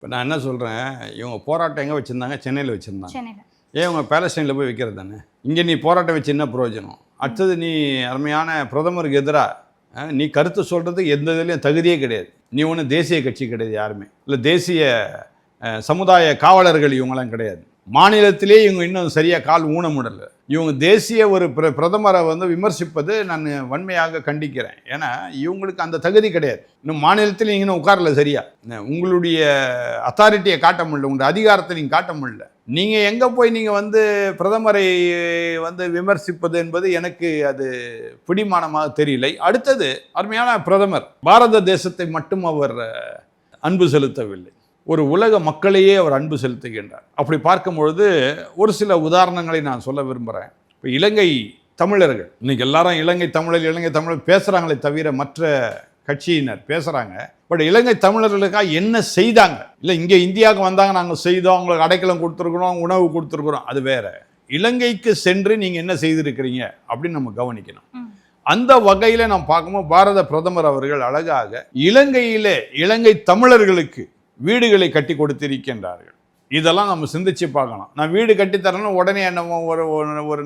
இப்போ நான் என்ன சொல்கிறேன், இவங்க போராட்டம் எங்கே வச்சுருந்தாங்க? சென்னையில் வச்சுருந்தாங்க. சென்னையில் ஏன் இவங்க பேலஸ்டைனில் போய் வைக்கிறது தானே? இங்கே நீ போராட்டம் வச்சு என்ன பிரயோஜனம்? அடுத்தது நீ அருமையான பிரதமருக்கு எதிராக நீ கருத்து சொல்கிறது எந்த இதுலேயும் தகுதியே கிடையாது. நீ ஒன்றும் தேசிய கட்சி கிடையாது, யாருமே இல்லை. தேசிய சமுதாய காவலர்கள் இவங்களாம் கிடையாது. மாநிலத்திலே இவங்க இன்னும் சரியாக கால் ஊன முடியல. இவங்க தேசிய ஒரு பிரதமரை விமர்சிப்பது நான் வன்மையாக கண்டிக்கிறேன். ஏன்னா இவங்களுக்கு அந்த தகுதி கிடையாது. இன்னும் மாநிலத்தில் நீங்கள் இன்னும் உட்காரல சரியா. உங்களுடைய அத்தாரிட்டியை காட்ட முடியல, உங்களுடைய அதிகாரத்தை நீங்கள் காட்ட முடியல. நீங்கள் எங்கே போய் நீங்கள் பிரதமரை விமர்சிப்பது என்பது எனக்கு அது பிடிமானமாக தெரியலை. அடுத்தது அருமையான பிரதமர் பாரத தேசத்தை மட்டும் அவர் அன்பு செலுத்தவில்லை, ஒரு உலக மக்களையே அவர் அன்பு செலுத்துகின்றார். அப்படி பார்க்கும்பொழுது ஒரு சில உதாரணங்களை நான் சொல்ல விரும்புகிறேன். இப்போ இலங்கை தமிழர்கள், இன்னைக்கு எல்லாரும் இலங்கை தமிழர் பேசுகிறாங்களே தவிர மற்ற கட்சியினர் பேசுகிறாங்க. பட் இலங்கை தமிழர்களுக்காக என்ன செய்தாங்க? இல்லை இங்கே இந்தியாவுக்கு வந்தாங்க, நாங்கள் செய்தோம், அவங்களுக்கு அடைக்கலம் கொடுத்துருக்குறோம், உணவு கொடுத்துருக்குறோம், அது வேற. இலங்கைக்கு சென்று நீங்கள் என்ன செய்திருக்கிறீங்க அப்படின்னு நம்ம கவனிக்கணும். அந்த வகையில் நம்ம பார்க்கும்போது பாரத பிரதமர் அவர்கள் அழகாக இலங்கையிலே இலங்கை தமிழர்களுக்கு வீடுகளை கட்டி கொடுத்திருக்கின்றார்கள். இதெல்லாம் நம்ம சிந்திச்சு பார்க்கணும். நான் வீடு கட்டித்தரணும் உடனே என்ன ஒரு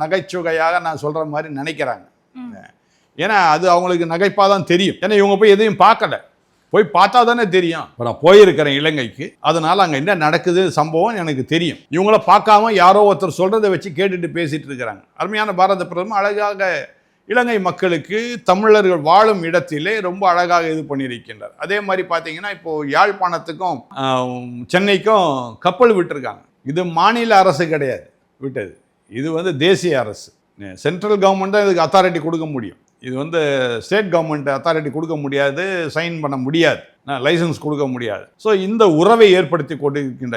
நகைச்சுவையாக நான் சொல்கிற மாதிரி நினைக்கிறாங்க. ஏன்னா அது அவங்களுக்கு நகைப்பாக தான் தெரியும். ஏன்னா இவங்க போய் எதையும் பார்க்கல, போய் பார்த்தா தானே தெரியும். இப்போ நான் போயிருக்கிறேன் இலங்கைக்கு, அதனால் அங்கே என்ன நடக்குது சம்பவம் எனக்கு தெரியும். இவங்கள பார்க்காம யாரோ ஒருத்தர் சொல்கிறத வச்சு கேட்டுட்டு பேசிகிட்டு இருக்கிறாங்க. அருமையான பாரத பிரதமர் அழகாக இலங்கை மக்களுக்கு தமிழர்கள் வாழும் இடத்திலே ரொம்ப அழகாக இது பண்ணியிருக்கின்றார். அதே மாதிரி பார்த்தீங்கன்னா இப்போது யாழ்ப்பாணத்துக்கும் சென்னைக்கும் கப்பல் விட்டுருக்காங்க. இது மாநில அரசு கிடையாது விட்டது, இது தேசிய அரசு. சென்ட்ரல் கவர்மெண்ட் தான் இதுக்கு அத்தாரிட்டி கொடுக்க முடியும். இது ஸ்டேட் கவர்மெண்ட் அத்தாரிட்டி கொடுக்க முடியாது, சைன் பண்ண முடியாது, லைசன்ஸ் கொடுக்க முடியாது. ஸோ இந்த உறவை ஏற்படுத்தி கொண்டிருக்கின்ற